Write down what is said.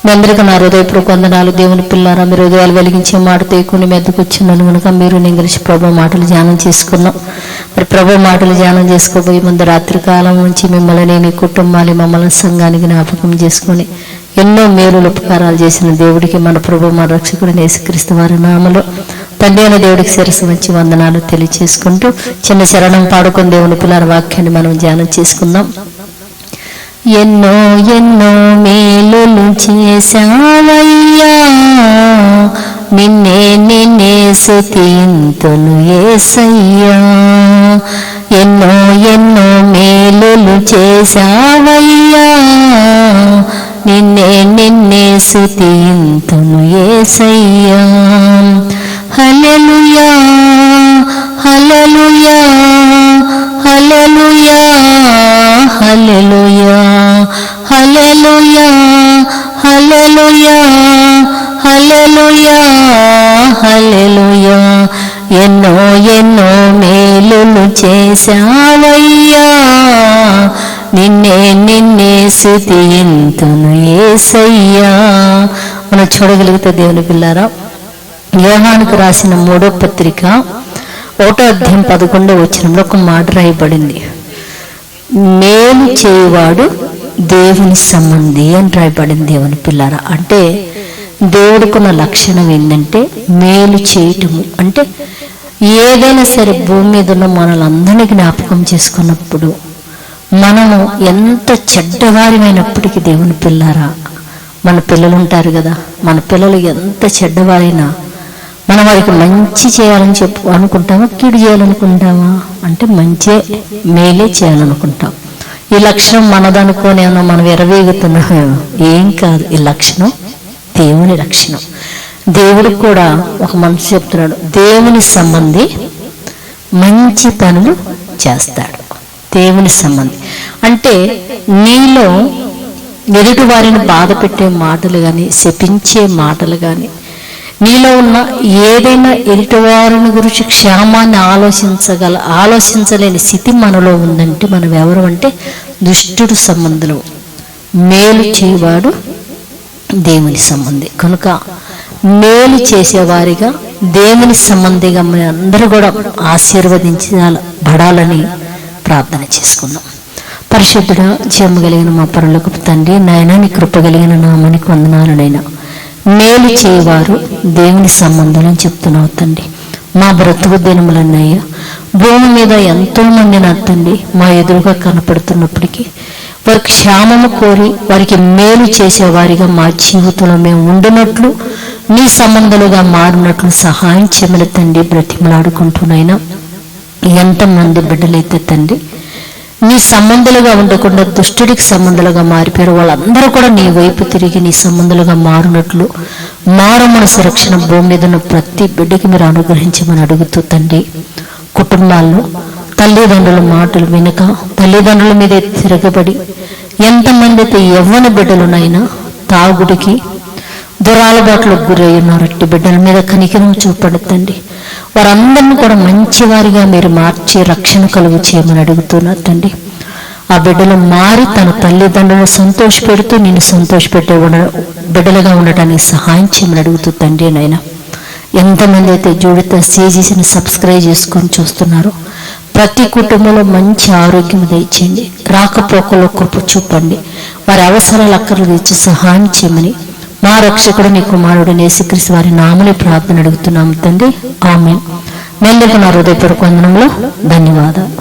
మీ అందరికీ నా హృదయపూర్వక వందనాలు. దేవుని పిల్లారా, మీరు హృదయాలు వెలిగించే మాట తేకుండా మెద్దకు వచ్చినాను కనుక మీరు నేను కలిసి ప్రభు మాటలు ధ్యానం చేసుకున్నాం. మరి ప్రభు మాటలు ధ్యానం చేసుకోబోయే ముందు రాత్రి కాలం నుంచి మిమ్మల్ని మీ కుటుంబాన్ని మమ్మల్ని సంఘానికి జ్ఞాపకం చేసుకుని ఎన్నో మేలులు ఉపకారాలు చేసిన దేవుడికి మన ప్రభు మన రక్షకుడు యేసుక్రీస్తు వారి నామములో తండ్రి అయిన దేవుడికి శిరస్సు మంచి వందనాలు తెలియచేసుకుంటూ చిన్న శరణం పాడుకుని దేవుని పిల్లల వాక్యాన్ని మనం ధ్యానం చేసుకుందాం. ఎన్నో ఎన్నో మేలులు చేశావయ్యా, నిన్నే నిన్నే స్తుతింతును యేసయ్యా. ఎన్నో ఎన్నో మేలులు చేశావయ్యా, నిన్నే నిన్నే స్తుతింతును యేసయ్యా. హల్లెలూయా హల్లెలూయా హల్లెలూయా హల్లెలూయా హల్లెలూయా హల్లెలూయా హల్లెలూయా హల్లెలూయా. ఎన్నో ఎన్నో మేలులు చేశావయ్యా, నిన్నే నిన్నే స్తుతింతును యేసయ్యా. మనం చూడగలిగితే దేవుని పిల్లారా, యోహానుకు రాసిన 3వ పత్రిక 1వ అధ్యాయం 11వ వచనంలో ఒక మాట రాయబడింది. మేలు చేయువాడు దేవుని సంబంధి అని రాయబడింది. దేవుని పిల్లారా, అంటే దేవుడికున్న లక్షణం ఏంటంటే మేలు చేయటము. అంటే ఏదైనా సరే భూమి మీద ఉన్న మనలందరినీ జ్ఞాపకం చేసుకున్నప్పుడు మనము ఎంత చెడ్డవారిమైనప్పటికీ దేవుని పిల్లారా, మన పిల్లలు ఉంటారు కదా, మన పిల్లలు ఎంత చెడ్డవారైనా మనం వారికి మంచి చేయాలని అనుకుంటామా, కీడు చేయాలనుకుంటామా? అంటే మంచే మేలే చేయాలనుకుంటాం. ఈ లక్షణం మనదనుకోని మనం ఎరవేగుతున్నాం. ఏం కాదు, ఈ లక్షణం దేవుని లక్షణం. దేవుడికి కూడా ఒక మనసు చెప్తున్నాడు, దేవుని సంబంధి మంచి పనులు చేస్తాడు. దేవుని సంబంధి అంటే నీలో ఎదుటి వారిని బాధ పెట్టే మాటలు కానీ, శపించే మాటలు కానీ, నీలో ఉన్న ఏదైనా ఎదుటివారిని గురించి క్షేమాన్ని ఆలోచించలేని స్థితి మనలో ఉందంటే మనం ఎవరు అంటే దుష్టుడు సంబంధులు. మేలు చేయవాడు దేవుని సంబంధి. కనుక మేలు చేసేవారిగా దేవుని సంబంధిగా మన అందరూ కూడా ఆశీర్వదించబడాలని ప్రార్థన చేసుకుందాం. పరిశుద్ధుడ జీవము కలిగిన మా పరలోకపు తండ్రి, నాయన నీ కృప కలిగిన నామానికి వందనాలనైనా. మేలు చేయవారు దేవుని సంబంధులని చెప్తున్నావు తండ్రి. మా బ్రతుకు దినములన్నయ్యా, భూమి మీద ఎంతో మంది నా తండ్రి మా ఎదురుగా కనపడుతున్నప్పటికీ వారికి క్షేమము కోరి వారికి మేలు చేసేవారిగా మా జీవితంలో మేము ఉండినట్లు, నీ సంబంధాలుగా మారినట్లు సహాయం చేయమని తండ్రి బ్రతిమలాడుకుంటున్నాయినా. ఎంతమంది బిడ్డలైతే తండ్రి నీ సంబంధాలుగా ఉండకుండా దుష్టుడికి సంబంధాలుగా మారిపోయారు, వాళ్ళందరూ కూడా నీ వైపు తిరిగి నీ సంబంధాలుగా మారినట్లు మారు మనసు రక్షణ భూమి మీద ఉన్న ప్రతి బిడ్డకి మీరు అనుగ్రహించమని అడుగుతూ తండ్రి, కుటుంబాల్లో తల్లిదండ్రుల మాటలు వినక తల్లిదండ్రుల మీద తిరగబడి ఎంతమంది అయితే యవ్వన బిడ్డలునైనా తాగుడికి దురాలబాట్లకు గురయ్యున్నారు, అట్టి బిడ్డల మీద కనికరం చూపండి తండ్రి. వారందరినీ కూడా మంచివారిగా మీరు మార్చి రక్షణ కలుగు చేయమని అడుగుతున్నా తండ్రి. ఆ బిడ్డలు మారి తన తల్లిదండ్రులను సంతోషపెడుతూ నిన్ను సంతోషపెట్టే బిడ్డలుగా ఉండటానికి సహాయం చేయమని అడుగుతూ తండ్రి. నాయన ఎంతమంది అయితే జోడితో CGCని సబ్స్క్రైబ్ చేసుకొని చూస్తున్నారో ప్రతి కుటుంబంలో మంచి ఆరోగ్యం దయచేయండి, రాకపోకలో కృప చూపండి, వారి అవసరాలు అక్కర్లు తెచ్చి సహాయం చేయమని మా రక్షకుడు నీ కుమారుడు యేసుక్రీస్తు వారి నామములో ప్రార్థన అడుగుతున్నాము తండ్రి. ఆమేన్. మీ అందరికీ నా హృదయపూర్వక వందనములు, ధన్యవాదాలు.